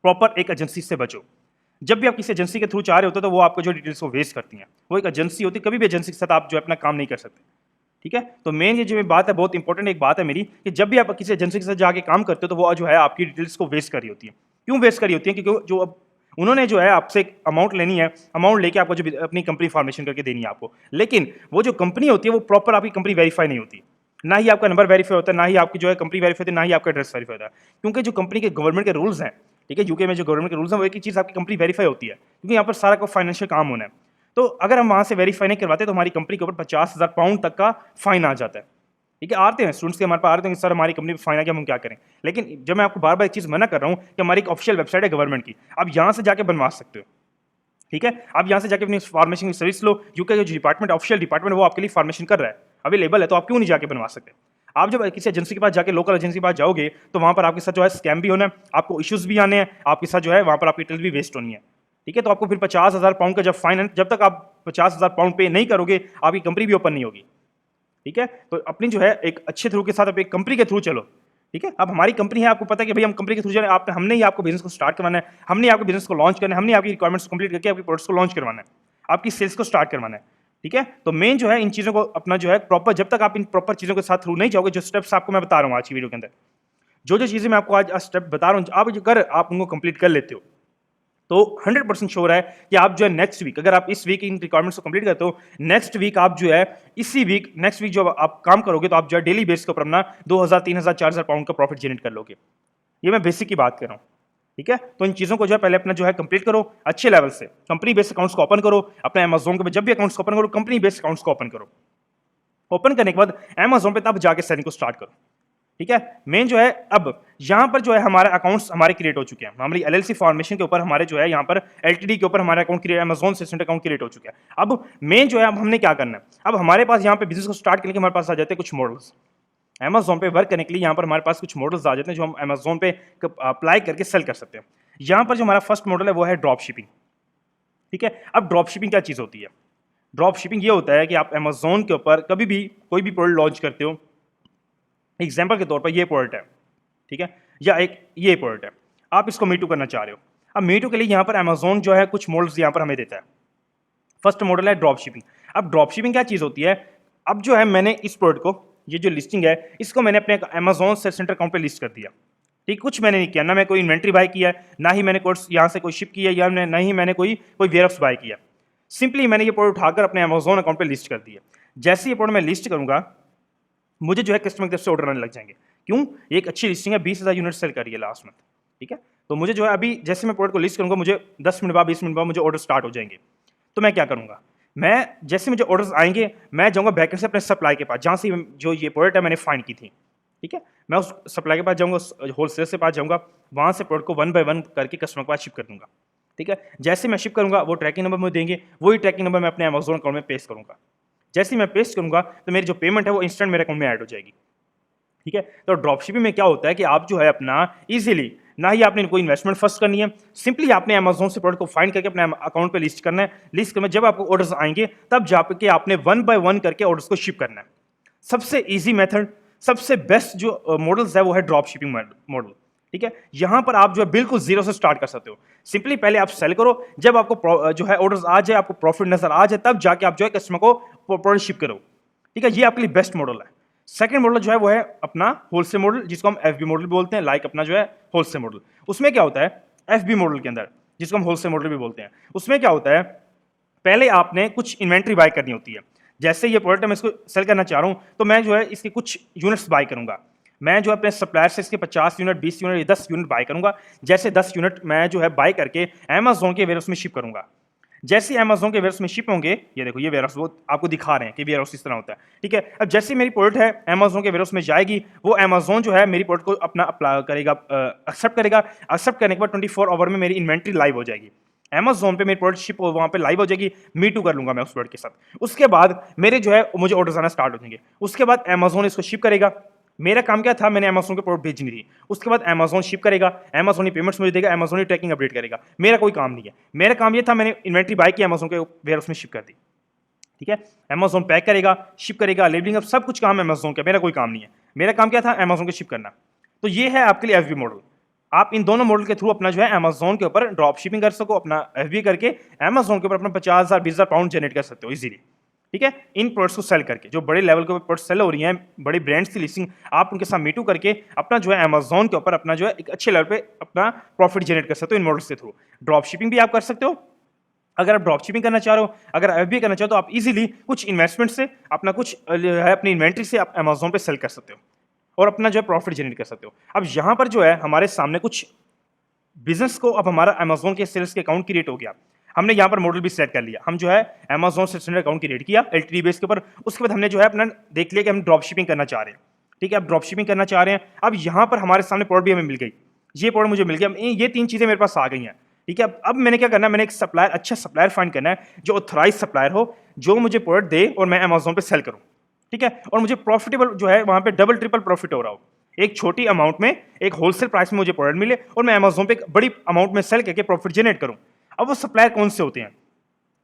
प्रॉपर एक एजेंसी से बचो। जब भी आप किसी एजेंसी के थ्रू चाह रहे होते हो तो वो आपको जो डिटेल्स को वेस्ट करती हैं। वो एक एजेंसी होती है, कभी भी एजेंसी के साथ आप जो है अपना काम नहीं कर सकते। ठीक है, तो मेन ये जो बात है, बहुत इंपॉर्टेंट एक बात है मेरी, कि जब भी आप किसी एजेंसी के साथ जाके काम करते हो तो वो जो है आपकी डिटेल्स को वेस्ट करी होती है। क्यों वेस्ट करी होती है? क्योंकि जो अब उन्होंने जो है आपसे एक अमाउंट लेनी है, अमाउंट लेके आपको जो अपनी कंपनी फॉर्मेशन करके देनी है आपको, लेकिन वो जो कंपनी होती है वो प्रॉपर आपकी कंपनी वेरीफाई नहीं होती। ना ही आपका नंबर वेरीफाई होता है, ना ही आपकी जो है कंपनी वेरीफाई होती है, ना ही आपका एड्रेस वेरीफाई होता है। क्योंकि जो कंपनी के गवर्नमेंट के रूल्स हैं, ठीक है, यूके में जो गवर्नमेंट के रूल्स हैं, वो एक ही चीज़ आपकी कंपनी वेरीफाई होती है, क्योंकि यहाँ पर सारा का फाइनेंशियल काम होना है। तो अगर हम वहाँ से वेरीफाई नहीं करवाते तो हमारी कंपनी के ऊपर 50,000 पाउंड तक का फाइन आ जाता है। ठीक है, आते हैं स्टूडेंट्स के हमारे पास आते हैं कि सर हमारी कंपनी पे फाइन आ गया, हम क्या करें? लेकिन जब मैं आपको बार बार एक चीज़ मना कर रहा हूँ कि हमारी एक ऑफिशियल वेबसाइट है गवर्नमेंट की, आप यहाँ से जाके बनवा सकते हो। ठीक है, आप यहाँ से जाके अपनी फार्मेशन की सर्विस लो, यूके का जो डिपार्टमेंट, ऑफिशियल डिपार्टमेंट, वो आपके लिए फार्मेशन कर रहा है, अवेलेबल है, तो आप क्यों नहीं जाके बनवा सकते? आप जब किसी एजेंसी के पास जाके, लोकल एजेंसी के पास जाओगे तो वहाँ पर आपके साथ जो है स्कैम भी होना है, आपको इश्यूज भी आने हैं, आपके साथ जो है वहाँ पर आपकी डिटेल भी वेस्ट होनी है। ठीक है, तो आपको फिर 50,000 पाउंड का जब फाइन है, जब तक आप 50,000 पाउंड पे नहीं करोगे आपकी कंपनी भी ओपन नहीं होगी। ठीक है, तो अपनी जो है एक अच्छे थ्रू के साथ आप एक कंपनी के थ्रू चलो। ठीक है, अब हमारी कंपनी है, आपको पता है कि भाई हम कंपनी के थ्रू जाए, आप हमने ही आपको बिजनेस को स्टार्ट करवाना है, हमने आपके बिजनेस को लॉन्च करना है, हमने आपकी रिक्वायरमेंट्स कंप्लीट करके आपकी प्रोडक्ट्स को लॉन्च करवाना है, आपकी सेल्स को स्टार्ट करवाना है। ठीक है, तो मेन जो है इन चीज़ों को अपना जो है प्रॉपर, जब तक आप इन प्रॉपर चीज़ों के साथ थ्रू नहीं जाओगे, जो स्टेप्स आपको मैं बता रहा हूँ आज की वीडियो के अंदर, जो चीज़ें मैं आपको आज स्टेप बता रहा हूँ, आप अगर आप उनको कंप्लीट कर लेते हो तो 100% श्योर है कि आप जो है नेक्स्ट वीक, अगर आप इस वीक इन रिक्वायरमेंट्स को कंप्लीट करते हो, नेक्स्ट वीक आप जो है इसी वीक, नेक्स्ट वीक जो आप काम करोगे तो आप जो है डेली बेस के ऊपर अपना 2,000, 3,000, 4,000 पाउंड का प्रॉफिट जनरेट कर लोगे। ये मैं बेसिक की बात कर रहा हूँ। ठीक है, तो इन चीज़ों को जो है पहले अपना जो है कंप्लीट करो अच्छे लेवल से, कंपनी बेस्ड अकाउंट्स को ओपन करो, अपने अमेजोन के जब भी अकाउंट्स को ओपन करो, कंपनी बेस्ड अकाउंट्स को ओपन करो। ओपन करने के बाद अमेजोन पे तब जाके सेलिंग को स्टार्ट करो। ठीक है, मेन जो है अब यहाँ पर जो है हमारे अकाउंट्स हमारे क्रिएट हो चुके हैं, हमारी एलएलसी फॉर्मेशन के ऊपर हमारे जो है यहाँ पर एलटीडी के ऊपर हमारे account create, Amazon session account create हो चुके हैं। अब मेन जो है अब हमने क्या करना है, अब हमारे पास यहाँ पे बिजनेस को स्टार्ट करने के हमारे पास आ जाते हैं कुछ मॉडल्स। अमेजोन पे वर्क करने के लिए यहाँ पर हमारे पास कुछ मॉडल्स आ जाते हैं जो हम अमेजोन पे अप्लाई करके सेल कर सकते हैं। यहाँ पर जो हमारा फर्स्ट मॉडल है वो है ड्रॉप शिपिंग। ठीक है, अब ड्रॉप शिपिंग क्या चीज़ होती है? ड्रॉप शिपिंग ये होता है कि आप अमेजोन के ऊपर कभी भी कोई भी प्रोडक्ट लॉन्च करते हो, एग्जाम्पल के तौर पर ये प्रोडक्ट है, ठीक है, या एक ये प्रोडक्ट है, आप इसको मीटू करना चाह रहे हो। अब मीटू के लिए यहाँ पर अमेजोन जो है कुछ मॉडल्स यहाँ पर हमें देता है। फर्स्ट मॉडल है ड्रॉप शिपिंग। अब ड्रॉप शिपिंग क्या चीज़ होती है? अब जो है मैंने इस प्रोडक्ट को, ये जो लिस्टिंग है, इसको मैंने अपने अमेजोन सेल सेंटर अकाउंट पे लिस्ट कर दिया। ठीक, कुछ मैंने नहीं किया, ना मैं कोई इन्वेंट्री बाय किया है, ना ही मैंने कोर्स यहाँ से कोई शिप किया है, या ना ही मैंने कोई वेयरहाउस बाय किया। सिंपली मैंने ये प्रोडक्ट उठाकर अपने अमेजोन अकाउंट पे लिस्ट कर दिया। जैसे ये प्रोडक्ट मैं लिस्ट करूंगा, मुझे जो है कस्टमर की तरफ से ऑर्डर आने लग जाएंगे। क्यों? एक अच्छी लिस्टिंग है, 20,000 यूनिट सेल करी है लास्ट मंथ। ठीक है, तो मुझे जो है अभी जैसे मैं प्रोडक्ट को लिस्ट करूंगा, मुझे 10 मिनट बाद, 20 मिनट बाद मुझे ऑर्डर स्टार्ट हो जाएंगे। तो मैं क्या करूंगा, मैं जैसे मुझे ऑर्डर्स आएंगे, मैं जाऊंगा बैकेंड से अपने सप्लाई के पास, जहाँ से जो ये प्रोडक्ट है मैंने फाइंड की थी। ठीक है, मैं उस सप्लाई के पास जाऊंगा, होलसेलर से पास जाऊंगा, वहाँ से प्रोडक्ट को 1 बाय 1 करके कस्टमर के पास शिप कर दूंगा। ठीक है, जैसे मैं शिप करूंगा वो ट्रैकिंग नंबर मुझे देंगे, वही ट्रैकिंग नंबर मैं अपने अमेजोन अकाउंट में पेस्ट करूंगा। जैसे ही मैं पेस्ट करूंगा तो मेरी जो पेमेंट है वो इंस्टेंट मेरे अकाउंट में ऐड हो जाएगी। ठीक है, तो ड्रॉपशिपिंग में क्या होता है कि आप जो है अपना इजीली, ना ही आपने कोई इन्वेस्टमेंट फर्स्ट करनी है, सिंपली आपने अमेजोन से प्रोडक्ट को फाइंड करके अपने अकाउंट पे लिस्ट करना है। लिस्ट करना, जब आपको ऑर्डर्स आएंगे तब जाके आपने 1 बाय 1 करके ऑर्डर्स को शिप करना है। सबसे इजी मेथड, सबसे बेस्ट जो मॉडल्स है वो है ड्रॉप शिपिंग मॉडल। ठीक है, यहां पर आप जो है बिल्कुल जीरो से स्टार्ट कर सकते हो। सिंपली पहले आप सेल करो, जब आपको जो है ऑर्डर्स आ जाए, आपको प्रॉफिट नजर आ जाए, तब जाके आप जो है कस्टमर को प्रोडक्ट शिप करो। ठीक है, ये आपके लिए बेस्ट मॉडल है। सेकंड मॉडल जो है वो है अपना होलसेल मॉडल, जिसको हम एफबी मॉडल बोलते हैं, लाइक अपना जो है होलसेल मॉडल। उसमें क्या होता है, एफबी मॉडल के अंदर, जिसको हम होलसेल मॉडल भी बोलते हैं, उसमें क्या होता है, पहले आपने कुछ इन्वेंट्री बाय करनी होती है। जैसे ये प्रोडक्ट मैं इसको सेल करना चाह रहा हूं, तो मैं जो है इसके कुछ यूनिट्स बाय करूंगा। मैं जो अपने सप्लायर से इसके 50 यूनिट, 20 यूनिट, 10 यूनिट बाय करूंगा। जैसे 10 यूनिट मैं जो है बाय करके अमेजोन के वेयरहाउस में शिप करूंगा। जैसे अमेजोन के वेयरहाउस में शिप होंगे, ये देखो ये वेयरहाउस वो आपको दिखा रहे हैं कि वेयरहाउस इस तरह होता है। ठीक है, अब जैसे मेरी प्रोडक्ट है अमेजोन के वेयरहाउस में जाएगी, वो अमेजोन जो है मेरी प्रोडक्ट को अपना अप्लाई करेगा, एक्सेप्ट करेगा। एक्सेप्ट करने के बाद 24 आवर में मेरी इन्वेंट्री लाइव हो जाएगी। अमेजोन पे मेरी प्रोडक्ट शिप वहाँ पे लाइव हो जाएगी, मीटू कर लूंगा मैं उस प्रोडक्ट के साथ। उसके बाद मेरे जो है मुझे ऑर्डर्स आना स्टार्ट हो जाएंगे। उसके बाद अमेजोन इसको शिप करेगा। मेरा काम क्या था, मैंने अमेजोन के प्रोडक्ट भेजनी थी। उसके बाद अमेजोन शिप करेगा, अमेजोन ही पेमेंट्स मुझे देगा, अमेजोन ही ट्रैकिंग अपडेट करेगा। मेरा कोई काम नहीं है। मेरा काम ये था, मैंने इन्वेंट्री बाय की, अमेजोन के वेयरहाउस में शिप कर दी। ठीक है, अमेजोन पैक करेगा, शिप करेगा, लेबलिंग अप, सब कुछ काम अमेजोन का, मेरा कोई काम नहीं है। मेरा काम क्या था, अमेजोन को शिप करना। तो ये है आपके लिए एफबी मॉडल। आप इन दोनों मॉडल के थ्रू अपना जो है अमेजोन के ऊपर ड्रॉप शिपिंग कर सको, अपना एफबी करके अमेजोन के ऊपर अपना 50,000 20,000 पाउंड जनरेट कर सकते हो इजीली। ठीक है, इन प्रोडक्ट्स को सेल करके जो बड़े लेवल के ऊपर प्रोडक्ट्स सेल हो रही हैं, बड़े ब्रांड्स की लिस्टिंग आप उनके साथ मीटू करके अपना जो है अमेजोन के ऊपर अपना जो है एक अच्छे लेवल पे अपना प्रॉफिट जनरेट कर सकते हो इन मॉडल्स के थ्रू। ड्रॉप शिपिंग भी आप कर सकते हो। अगर आप ड्रॉप शिपिंग करना चाह रहे हो, अगर एफबी करना चाहो तो आप इजीली कुछ इन्वेस्टमेंट से अपना कुछ है अपनी इन्वेंट्री से आप अमेजोन पे सेल कर सकते हो और अपना जो है प्रॉफिट जनरेट कर सकते हो। अब यहाँ पर जो है हमारे सामने कुछ बिजनेस को अब हमारा अमेजोन के सेल्स के अकाउंट क्रिएट हो गया। हमने यहाँ पर मॉडल भी सेट कर लिया। हम जो है अमेजोन से अकाउंट क्रिएट किया एलटीडी बेस के ऊपर। उसके बाद हमने जो है अपना देख लिया कि हम ड्रॉप शिपिंग करना चाह रहे हैं। ठीक है, अब ड्रॉप शिपिंग करना चाह रहे हैं। अब यहाँ पर हमारे सामने प्रोडक्ट भी हमें मिल गई, ये प्रोडक्ट मुझे मिल गया, ये 3 चीजें मेरे पास आ गई हैं। ठीक है, अब मैंने क्या करना है, मैंने एक सप्लायर, अच्छा सप्लायर फाइंड करना है जो ऑथराइज सप्लायर हो, जो मुझे प्रोडक्ट दे और मैं अमेजोन पे सेल करूँ। ठीक है, और मुझे प्रॉफिटेबल जो है वहां पे डबल ट्रिपल प्रॉफिट हो रहा हो, एक छोटी अमाउंट में एक होलसेल प्राइस में मुझे प्रोडक्ट मिले और मैं अमेजोन पे एक बड़ी अमाउंट में सेल करके प्रॉफिट जनरेट करूं। अब वो सप्लायर कौन से होते हैं,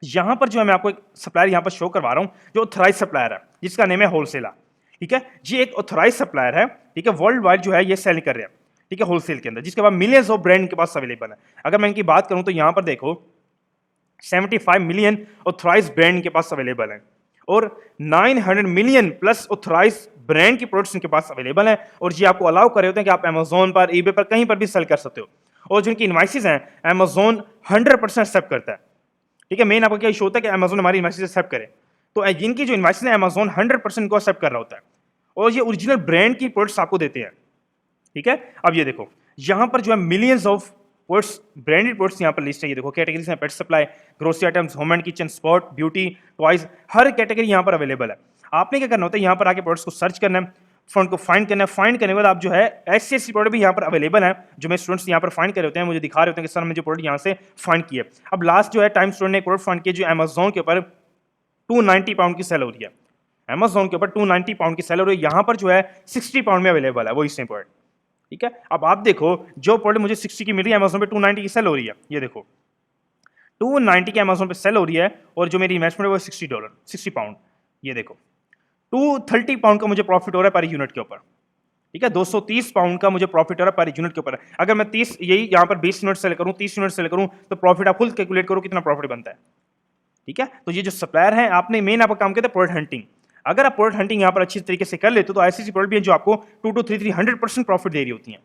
यहां पर जो है मैं आपको एक सप्लायर यहां पर शो करवा रहा हूं जो ऑथराइज सप्लायर है, जिसका नेम है होलसेला। ठीक है, ये एक ऑथराइज सप्लायर है। ठीक है, वर्ल्ड वाइड जो है ये सेल कर रहे हैं। ठीक है, होलसेल के अंदर, जिसके बाद मिलियंस ऑफ ब्रांड के पास अवेलेबल है। अगर मैं इनकी बात करूं तो यहां पर देखो 75 मिलियन ऑथराइज ब्रांड के पास अवेलेबल है और 900 मिलियन प्लस ऑथराइज ब्रांड की प्रोडक्ट्स इनके पास अवेलेबल है। और ये आपको अलाउ करे होते हैं कि आप अमेजोन पर, ईबे पर, कहीं पर भी सेल कर सकते हो। और जिनकी इनवाइसेस हैं अमेजोन 100% एक्सेप्ट करता है। ठीक है, मेन आपको क्या इशू होता है कि अमेजोन हमारी इनवाइसेस एक्सेप्ट करे, तो जिनकी जो इनवाइसेस है अमेजोन 100% को एक्सेप्ट कर रहा होता है और ये ओरिजिनल ब्रांड की प्रोडक्ट्स आपको देते हैं। ठीक है, अब ये देखो यहां पर जो है millions of products, branded products यहां पर लिस्ट है। ये देखो कैटेगरीज हैं, pet supply, grocery items, home and kitchen, sport, beauty, toys, हर कैटेगरी यहां पर अवेलेबल है। आपने क्या करना होता है, यहां पर आके प्रोडक्ट्स को सर्च करना है, फ्रंट को फाइंड करना है। फाइंड करने के बाद आप जो है ऐसी प्रोडक्ट भी यहाँ पर अवेलेबल है जो मेरे स्टूडेंट्स यहाँ पर फाइंड कर रहे होते हैं, मुझे दिखा रहे होते हैं कि सर हमने जो प्रोडक्ट यहाँ से फाइंड किया। अब लास्ट जो है टाइम स्टूडेंट ने एक प्रोडक्ट फाइंड किया जो अमेजोन के ऊपर 290 पाउंड की सेल हो रही है। अमेजोन के ऊपर 290 पाउंड की सेल हो रही है, यहाँ पर जो है 60 पाउंड में अवेलेबल है वो सेम प्रोडक्ट। ठीक है, अब आप देखो जो प्रोडक्ट मुझे 60 की मिल रही है अमेजोन पे 290 की सेल हो रही है। ये देखो 290 की अमेजोन पे सेल हो रही है और जो मेरी इन्वेस्टमेंट है वो $60, 60 पाउंड। ये देखो 230 पाउंड का मुझे प्रॉफिट हो रहा है पर यूनिट के ऊपर। ठीक है, 230 पाउंड का मुझे प्रॉफिट हो रहा है पर यूनिट के ऊपर। अगर मैं 30 यही यहाँ पर 20 यूनिट सेल करूँ, 30 यूनिट सेल करूँ तो प्रॉफिट आप खुद कैलकुलेट करो कितना प्रॉफिट बनता है। ठीक है, तो ये जो सप्लायर है आपने मेन आपका काम किया था प्रोडक्ट हंटिंग। अगर आप प्रोडक्ट हंटिंग यहाँ पर अच्छी तरीके से कर लेते हो तो ऐसी प्रोडक्ट भी है जो आपको 2 to 300% प्रॉफिट दे रही होती हैं।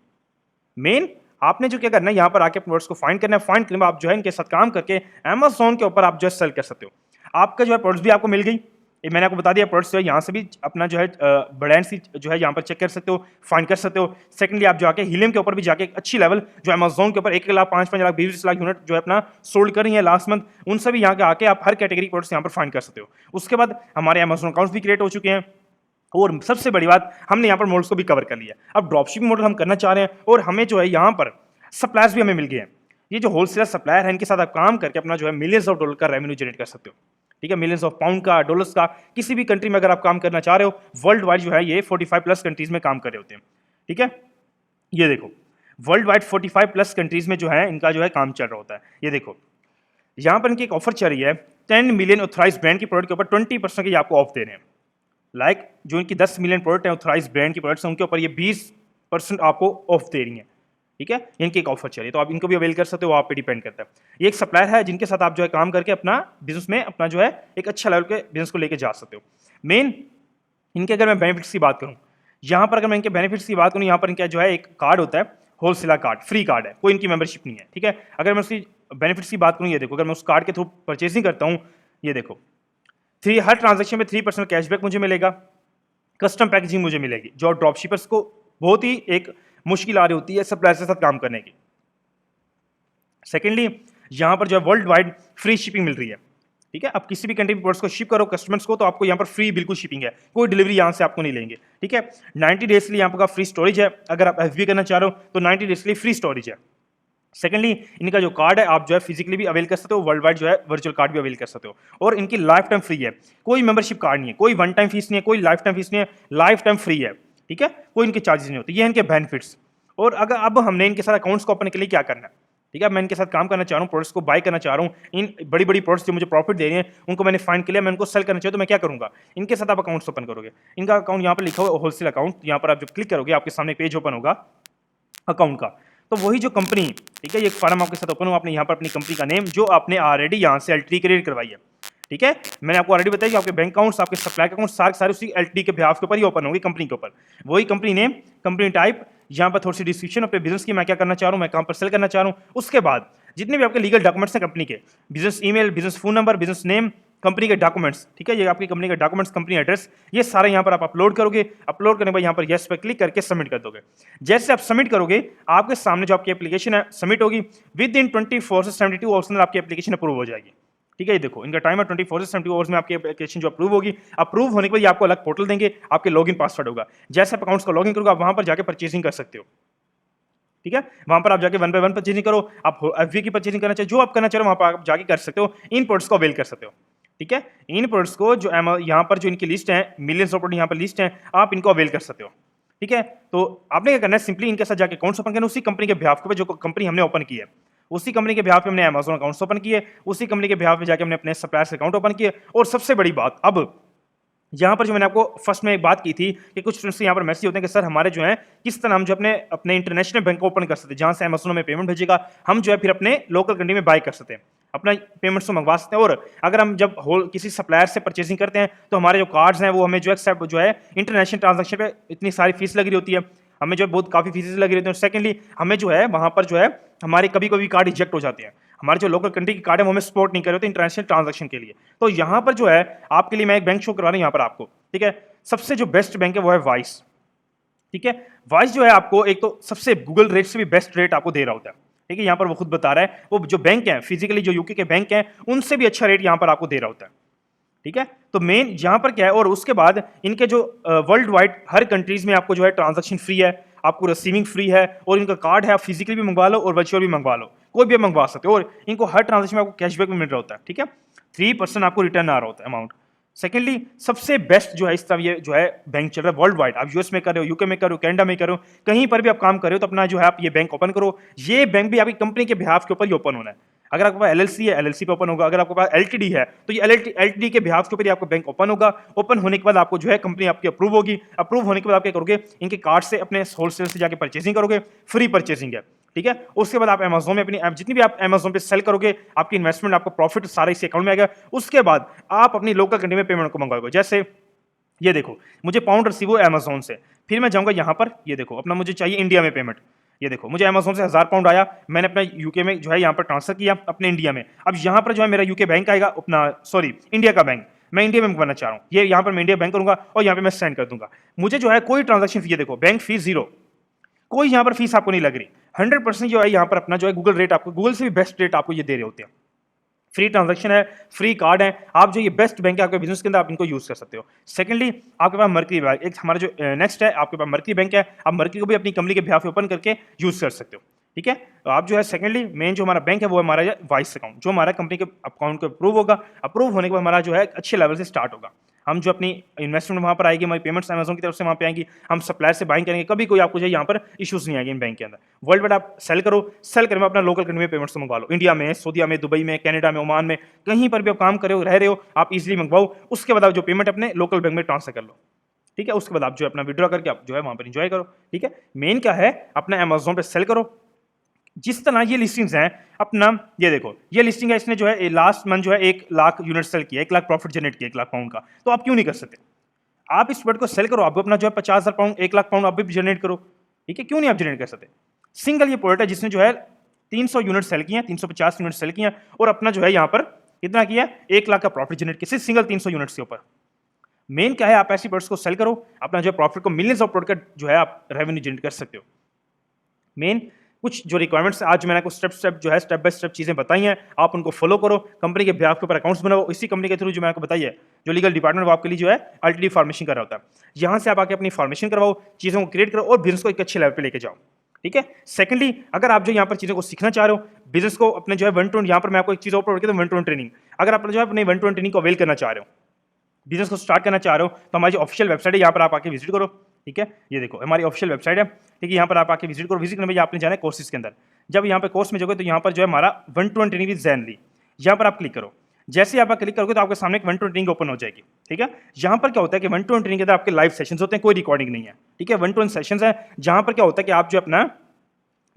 मेन आपने जो क्या करना है, यहाँ पर आके प्रोडक्ट्स को फाइंड करना है। फाइंड करने में आप जो है इनके साथ काम करके अमेजोन के ऊपर आप जो है सेल कर सकते हो। आपका जो है प्रोडक्ट्स भी आपको मिल गई, ये मैंने आपको बता दिया। प्रोडक्ट्स जो है यहाँ से भी अपना जो है ब्रांड्स की जो है यहाँ पर चेक कर सकते हो, फाइंड कर सकते हो। सेकंडली आप जाके हीलियम के ऊपर भी जाके एक अच्छी लेवल जो अमेजोन के ऊपर 1 लाख 5 लाख 20 लाख यूनिट जो है अपना सोल्ड कर रही है लास्ट मंथ, उन सभी यहाँ के आके आप हर कैटेगरी प्रोडक्ट्स यहाँ पर फाइंड कर सकते हो। उसके बाद हमारे अमेजोन अकाउंट्स भी क्रिएट हो चुके हैं और सबसे बड़ी बात हमने यहाँ पर मॉडल्स को भी कवर कर लिया। अब ड्रॉपशिपिंग मॉडल हम करना चाह रहे हैं और हमें जो है यहाँ पर सप्लायर्स भी हमें मिल गए हैं। ये जो होलसेलर सप्लायर है इनके साथ आप काम करके अपना जो है मिलियंस ऑफ डॉलर का रेवेन्यू जनरेट कर सकते हो। ठीक है, मिलियंस ऑफ पाउंड का, डॉलर्स का, किसी भी कंट्री में अगर आप काम करना चाह रहे हो, वर्ल्ड वाइड जो है ये 45 प्लस कंट्रीज में काम कर रहे होते हैं। ठीक है, ये देखो वर्ल्ड वाइड 45 प्लस कंट्रीज में जो है इनका जो है काम चल रहा होता है। ये देखो यहाँ पर इनकी एक ऑफर चल रही है, 10 मिलियन ऑथराइज ब्रांड की प्रोडक्ट के ऊपर 20% की आपको ऑफ दे रहे हैं। लाइक जो इनकी 10 मिलियन प्रोडक्ट है ऑथराइज ब्रांड की प्रोडक्ट्स हैं उनके ऊपर ये 20% आपको ऑफ दे रही है। ठीक है, इनकी एक ऑफर चलिए तो आप इनको भी अवेल कर सकते हो, आप पे डिपेंड करता है। ये एक सप्लायर है जिनके साथ आप जो है काम करके अपना बिजनेस में अपना जो है एक अच्छा लेवल के बिजनेस को लेके जा सकते हो। मेन इनके अगर मैं बेनिफिट्स की बात करूँ, यहाँ पर अगर मैं इनके बेनिफिट्स की बात करूँ, यहाँ पर इनका जो है एक कार्ड होता है होलसेलर कार्ड, फ्री कार्ड है, कोई इनकी मेंबरशिप नहीं है। ठीक है, अगर मैं उसकी बेनिफिट्स की बात करूँ, ये देखो अगर मैं उस कार्ड के थ्रू परचेसिंग करता हूँ, ये देखो हर ट्रांजेक्शन में 3% कैशबैक मुझे मिलेगा, कस्टम पैकेजिंग मुझे मिलेगी जो ड्रॉप शिपर्स को बहुत ही एक मुश्किल आ रही होती है सप्लायर के साथ काम करने की। सेकेंडली यहाँ पर जो है वर्ल्ड वाइड फ्री शिपिंग मिल रही है। ठीक है, आप किसी भी कंट्री में प्रोडक्ट्स को शिप करो कस्टमर्स को तो आपको यहाँ पर फ्री बिल्कुल शिपिंग है, कोई डिलीवरी यहाँ से आपको नहीं लेंगे। ठीक है, 90 डेज के लिए यहाँ पर फ्री स्टोरेज है, अगर आप एफबी करना चाह रहे हो तो 90 डेज के लिए फ्री स्टोरेज है। सेकेंडली इनका जो कार्ड है आप जो है फिजिकली भी अवेल कर सकते हो, वर्ल्ड वाइड जो है वर्चुअल कार्ड भी अवेल कर सकते हो और इनकी लाइफ टाइम फ्री है, कोई मेंबरशिप कार्ड नहीं है, कोई वन टाइम फीस नहीं है, कोई लाइफ टाइम फीस नहीं है, लाइफ टाइम फ्री है। ठीक है, कोई इनके चार्जेस नहीं होते, ये इनके बेनिफिट्स। और अगर अब हमने इनके साथ अकाउंट्स को ओपन के लिए क्या करना है, ठीक है, मैं इनके साथ काम करना चाह रहा हूँ, प्रोडक्ट्स को बाय करना चाह रहा हूँ, इन बड़ी बड़ी प्रोडक्ट्स जो मुझे प्रॉफिट दे रही हैं उनको मैंने फाइंड किया, मैं उनको सेल करना चाहिए तो मैं क्या करूँगा, इनके साथ आप अकाउंट्स ओपन करोगे। इनका अकाउंट यहाँ पर लिखा हुआ होलसेल अकाउंट, यहाँ पर आप जब क्लिक करोगे आपके सामने पेज ओपन होगा अकाउंट का। तो वही जो कंपनी, ठीक है, ये फॉर्म आपके साथ ओपन हुआ, आपने यहाँ पर अपनी कंपनी का नेम जो आपने ऑलरेडी यहाँ से एलटीडी क्रिएट करवाई है, ठीक है, मैंने आपको ऑलरेडी बताया कि आपके बैंक अकाउंट्स, आपके सप्लाई अकाउंट सारे उसी एलटीडी के बिहाफ के ऊपर ही ओपन होंगे, कंपनी के ऊपर। वही कंपनी नेम, कंपनी टाइप, यहाँ पर थोड़ी सी डिस्क्रिप्शन अपने बिजनेस की, मैं क्या करना चाह रहा हूँ, मैं कहाँ पर सेल करना चाह रहा हूँ। उसके बाद जितने भी आपके लीगल डॉक्यूमेंट्स हैं कंपनी के, business email, business phone number, business name, company के डॉक्यूमेंट्स, ठीक है, ये आपकी कंपनी के डॉक्यूमेंट्स, कंपनी एड्रेस, ये सारे यहाँ पर आप अपलोड करोगे। अपलोड करने के बाद यहाँ पर यस पे क्लिक करके सबमिट कर दोगे। जैसे आप सबमिट करोगे, आपके सामने जो आपकी एप्लीकेशन है सबमिट होगी, विद इन 24 से 72 आवर्स में आपकी एप्लीकेशन अप्रूव हो जाएगी, ठीक है। ये देखो इनका टाइम है 24 से 72 आवर्स में आपकी एप्लीकेशन जो अप्रूव होगी। अप्रूव होने के बाद आपको अलग पोर्टल देंगे, आपके लॉगिन पासवर्ड होगा। जैसे आप अकाउंट्स को लॉगिन करोगे, आप वहां पर जाके परचेसिंग कर सकते हो, ठीक है। वहां पर आप जाके 1 बाय 1 परचेसिंग करो, आप एफवी की परचेसिंग करना चाहिए, जो आप करना चाह रहे हो वहां पर आप जाके कर सकते हो। इन प्रोडक्ट्स को अवेल कर सकते हो, ठीक है। इन प्रोडक्ट्स को जो यहाँ पर जो इनकी लिस्ट है, मिलियंस ऑफ प्रोडक्ट यहाँ पर लिस्ट है, आप इनको अवेल कर सकते हो, ठीक है। तो आपने क्या करना है, सिंपली इनके साथ जाके अकाउंट्स ओपन करना, उसी कंपनी के बिहाफ पे जो कंपनी हमने ओपन की है, उसी कंपनी के बिहाफ पे हमने अमेज़न अकाउंट्स ओपन किए, उसी कंपनी के बिहाफ पे जाके हमने अपने सप्लायर्स अकाउंट ओपन किए। और सबसे बड़ी बात, अब यहाँ पर जो मैंने आपको फर्स्ट में एक बात की थी कि कुछ स्टूडेंट्स यहाँ पर मैसेज होते हैं कि सर हमारे जो है किस तरह हम जो अपने अपने इंटरनेशनल बैंक ओपन कर सकते हैं, जहाँ से अमेज़न में पेमेंट भेजेगा, हम जो है फिर अपने लोकल कंट्री में बाय कर सकते हैं, अपना पेमेंट्स को मंगवा सकते हैं। और अगर हम जब किसी सप्लायर से परचेसिंग करते हैं तो हमारे जो कार्ड्स हैं वो हमें जो एक्सेप्ट जो है इंटरनेशनल ट्रांजेक्शन पे इतनी सारी फीस लगी होती है, हमें जो है बहुत काफ़ी फीसेज लगी रहती है। सेकेंडली हमें जो है वहाँ पर जो है हमारे कभी कभी कार्ड रिजेक्ट हो जाते हैं, हमारे जो लोकल कंट्री की कार्ड है वो हमें सपोर्ट नहीं कर रहे होते इंटरनेशनल ट्रांजैक्शन के लिए। तो यहाँ पर जो है आपके लिए मैं एक बैंक शो करवा रहा हूँ यहाँ पर आपको, ठीक है। सबसे जो बेस्ट बैंक है वो है वाइस, ठीक है। वाइस जो है आपको एक तो सबसे गूगल रेट से भी बेस्ट रेट आपको दे रहा होता है, ठीक है। यहाँ पर वो खुद बता रहा है, वो जो बैंक है फिजिकली जो यूके के बैंक हैं उनसे भी अच्छा रेट यहाँ पर आपको दे रहा होता है, ठीक है। तो मेन यहाँ पर क्या है, और उसके बाद इनके जो वर्ल्ड वाइड हर कंट्रीज में आपको जो है ट्रांजैक्शन फ्री है, आपको रिसीविंग फ्री है, और इनका कार्ड है, आप फिजिकली भी मंगवा लो और वर्चुअल भी मंगवा लो, कोई भी मंगवा सकते हो। और इनको हर ट्रांजैक्शन में आपको कैशबैक भी मिल रहा होता है, ठीक है। 3% आपको रिटर्न आ रहा होता है अमाउंट। सेकेंडली सबसे बेस्ट जो है इस तरह ये जो है बैंक चल रहा है वर्ल्ड वाइड, आप यूएस में कर रहे हो, यूके में कर रहे हो, कनाडा में कर रहे हो, कहीं पर भी आप काम कर रहे हो तो अपना जो है आप ये बैंक ओपन करो। ये बैंक भी आपकी कंपनी के बिहाफ के ऊपर ही ओपन होना है। अगर आपके पास एलएलसी है, एलएलसी पे ओपन होगा। अगर आपके पास एलटीडी है तो ये एलटीडी के बिहाफ के ऊपर ही आपको बैंक ओपन होगा। ओपन होने के बाद आपको जो है कंपनी आपकी अप्रूव होगी। अप्रूव होने के बाद आप क्या करोगे, इनके कार्ड से अपने होलसेल से जाके परचेसिंग करोगे, फ्री परचेसिंग है, ठीक है। उसके बाद आप अमेज़न में अपनी जितनी भी आप अमेज़न पे सेल करोगे, आपकी इन्वेस्टमेंट, आपको प्रॉफिट सारा इसी अकाउंट में आएगा। उसके बाद आप अपनी लोकल कंट्री में पेमेंट को मंगवाओगे। जैसे ये देखो, मुझे पाउंड रिसीव हुआ अमेज़न से, फिर मैं जाऊंगा यहाँ पर, ये देखो अपना मुझे चाहिए इंडिया में पेमेंट। ये देखो मुझे अमेज़न से 1000 पाउंड आया, मैंने अपना यूके में जो है यहाँ पर ट्रांसफर किया अपने इंडिया में। अब यहाँ पर जो है मेरा यूके बैंक आएगा, अपना सॉरी इंडिया का बैंक, मैं इंडिया में मंगवाना चाह रहा हूँ, ये यहाँ पर मैं इंडिया बैंक करूंगा और यहाँ पे मैं सेंड कर दूंगा। मुझे जो है कोई ट्रांजेक्शन फी, ये देखो बैंक फीस 0, कोई यहाँ पर फीस आपको नहीं लग रही। 100% जो है यहाँ पर अपना जो है गूगल रेट, आपको गूगल से भी बेस्ट रेट आपको ये दे रहे होते हैं। फ्री ट्रांजैक्शन है, फ्री कार्ड है, आप जो ये बेस्ट बैंक है आपके बिजनेस के अंदर, आप इनको यूज कर सकते हो। सेकंडली आपके पास मर्करी बैंक, एक हमारा जो नेक्स्ट है, आपके पास मर्करी बैंक है, आप मर्करी को भी अपनी कंपनी के बिहाफ ओपन करके यूज कर सकते हो, ठीक है। तो आप जो है सेकंडली मेन जो हमारा बैंक है वो हमारा वाइस अकाउंट, जो हमारा कंपनी के अकाउंट को अप्रूव होगा। अप्रूव होने के बाद हमारा जो है अच्छे लेवल से स्टार्ट होगा। हम जो अपनी इन्वेस्टमेंट वहाँ पर आएगी, हमारी पेमेंट्स अमेज़न की तरफ से वहाँ पे आएंगी, हम सप्लायर से बाइंग करेंगे, कभी कोई आपको जो यहाँ पर इश्यूज नहीं आएंगे इन बैंक के अंदर। वर्ल्ड वाइड आप सेल करो, सेल करने में अपना लोकल कंट्री में पेमेंट्स मंगवा लो, इंडिया में, सऊदीया में, दुबई में, कनाडा में, ओमान में, कहीं पर भी आप काम कर रहे हो, रह रहे हो, आप इजीली मंगवाओ। उसके बाद आप जो पेमेंट अपने लोकल बैंक में ट्रांसफर कर लो, ठीक है। उसके बाद आप जो है अपना विड्रॉ करके आप जो है वहाँ पर इंजॉय करो, ठीक है। मेन क्या है, अपना अमेज़न पे सेल करो। जिस तरह ये लिस्टिंग्स हैं अपना, ये देखो ये लिस्टिंग है, इसने जो है लास्ट मंथ जो है 1 लाख यूनिट सेल किया, 1 लाख प्रॉफिट जनरेट किया 1 लाख पाउंड का। तो आप क्यों नहीं कर सकते, आप इस प्रोडक्ट को सेल करो, आप अपना जो है 50,000 पाउंड, 1 लाख पाउंड आप भी जनरेट करो, ठीक है। क्यों नहीं आप जनरेट कर सकते। सिंगल ये प्रोडक्ट है जिसने जो है 300 यूनिट सेल किए, 350 यूनिट सेल किए और अपना जो है यहाँ पर कितना किया, 1 लाख का प्रॉफिट जनरेट किया सिंगल 300 यूनिट्स के ऊपर। मेन क्या है, आप ऐसी प्रोडक्ट्स को सेल करो, अपना जो है प्रॉफिट को मिलियंस ऑफ प्रोडक्ट जो है आप रेवेन्यू जनरेट कर सकते हो। मेन कुछ जो रिक्वायरमेंट्स आज मैंने आपको स्टेप जो है स्टेप बाय स्टेप चीज़ें बताई हैं, आप उनको फॉलो करो, कंपनी के बिहाफ के ऊपर अकाउंट्स बनाओ। इसी कंपनी के थ्रू जो मैंने आपको बताई है, जो लीगल डिपार्टमेंट वो आपके लिए जो है अल्टीडी फॉर्मेशन कर रहा होता है। यहाँ से आप आके अपनी फॉर्मेशन करवाओ, चीज़ों को क्रिएट करो और बिजनेस को एक अच्छे लेवल पे लेके जाओ, ठीक है। सेकंडली अगर आप जो यहाँ पर चीज़ों को सीखना चाह रहे हो, बिजनेस को अपने जो है 1-to-1, यहाँ पर मैं आपको एक चीज़ और प्रोवाइड किया 1-to-1 ट्रेनिंग। अगर आप जो है अपने 1-to-1 ट्रेनिंग को अवेल करना चाह रहे हो, बिजनेस को स्टार्ट करना चाह रहे हो, तो हमारी जो ऑफिशियल वेबसाइट है यहाँ पर आप आके विजिट करो, ठीक है। ये देखो हमारी ऑफिशियल वेबसाइट है, ठीक है। यहाँ पर आप आके विजिट करो। विजिट करने में आपने जाना है कोर्सेज के अंदर। जब यहाँ पे कोर्स में जाओगे तो यहाँ पर जो है हमारा 1-to-1 ट्रेनिंग विद ज़ैनली, यहाँ पर आप क्लिक करो। जैसे आप क्लिक करोगे तो आपके सामने एक 1-to-1 ट्रेनिंग ओपन हो जाएगी, ठीक है। यहाँ पर क्या होता है कि 1-to-1 ट्रेनिंग के अंदर आपके लाइव सेशंस होते हैं, कोई रिकॉर्डिंग नहीं है, ठीक है। 1-to-1 सेशंस है जहाँ पर क्या होता है कि आप जो अपना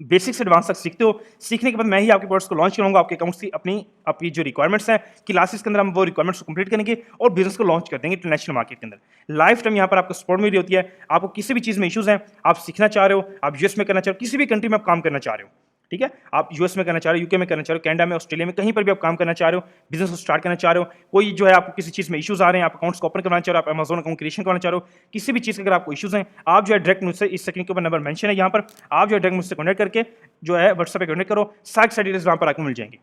बेसिक से एडवांस तक सीखते हो। सीखने के बाद मैं ही आपके प्रोडक्ट्स को लॉन्च कराऊंगा, आपके अकाउंट्स की अपनी आपकी जो रिक्वायरमेंट्स हैं क्लासेस के अंदर हम वो रिक्वायरमेंट्स को कंप्लीट करेंगे और बिजनेस को लॉन्च कर देंगे इंटरनेशनल मार्केट के अंदर। लाइफ टाइम यहाँ पर आपको सपोर्ट मिल रही होती है। आपको किसी भी चीज़ में इश्यूज हैं, आप सीखना चाह रहे हो, आप यूएस में करना चाह रहे हो, किसी भी कंट्री में आप काम करना चाह रहे हो, ठीक है, आप यूएस में करना चाह रहे हो, यूके में करना चाह रहे हो, कनाडा में, ऑस्ट्रेलिया में, कहीं पर भी आप काम करना चाह रहे हो, बिजनेस को स्टार्ट करना चाह रहे हो, कोई जो है आपको किसी चीज़ में इश्यूज आ रहे हैं, आप अकाउंट्स को ओपन करवाना चाह रहे हो, आप अमेजोन अकाउंट क्रिएशन करना चाह रहे हो, किसी भी चीज़ के अगर आपको इश्यूज हैं, आप जो है डायरेक्ट मुझसे, इस सेकंड के ऊपर नंबर मेंशन है यहाँ पर, आप जो है डायरेक्ट मुझसे कॉन्टैक्ट करके जो है व्हाट्सएप पे कॉन्टैक्ट करो, सारी डिटेल्स वहाँ पर आपको मिल जाएंगी।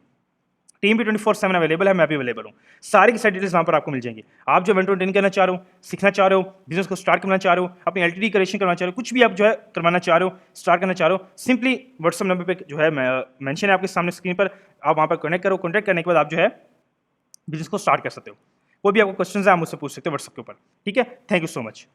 टीम भी 24/7 अवेलेबल है, मैं भी अवेलेबल हूँ। सारी की सारी डिटेल्स वहाँ पर आपको मिल जाएंगी। आप जो इवेंट अटेंड करना चाह रहे हो, सीखना चाह रहे हो, बिजनेस को स्टार्ट करना चाह रहे हो, अपनी एलटीडी क्रिएशन करना चाह रहे हो, कुछ भी आप जो है करवाना चाह रहे हो, स्टार्ट करना चाह रहे हो, सिंपली व्हाट्सएप नंबर पे जो है मेंशन है आपके सामने स्क्रीन पर, आप वहाँ पर कनेक्ट करो। कॉन्टैक्ट करने के बाद आप जो है बिजनेस को स्टार्ट कर सकते हो। कोई भी आपको क्वेश्चन है आप मुझसे पूछ सकते हो व्हाट्सएप के ऊपर। ठीक है, थैंक यू सो मच।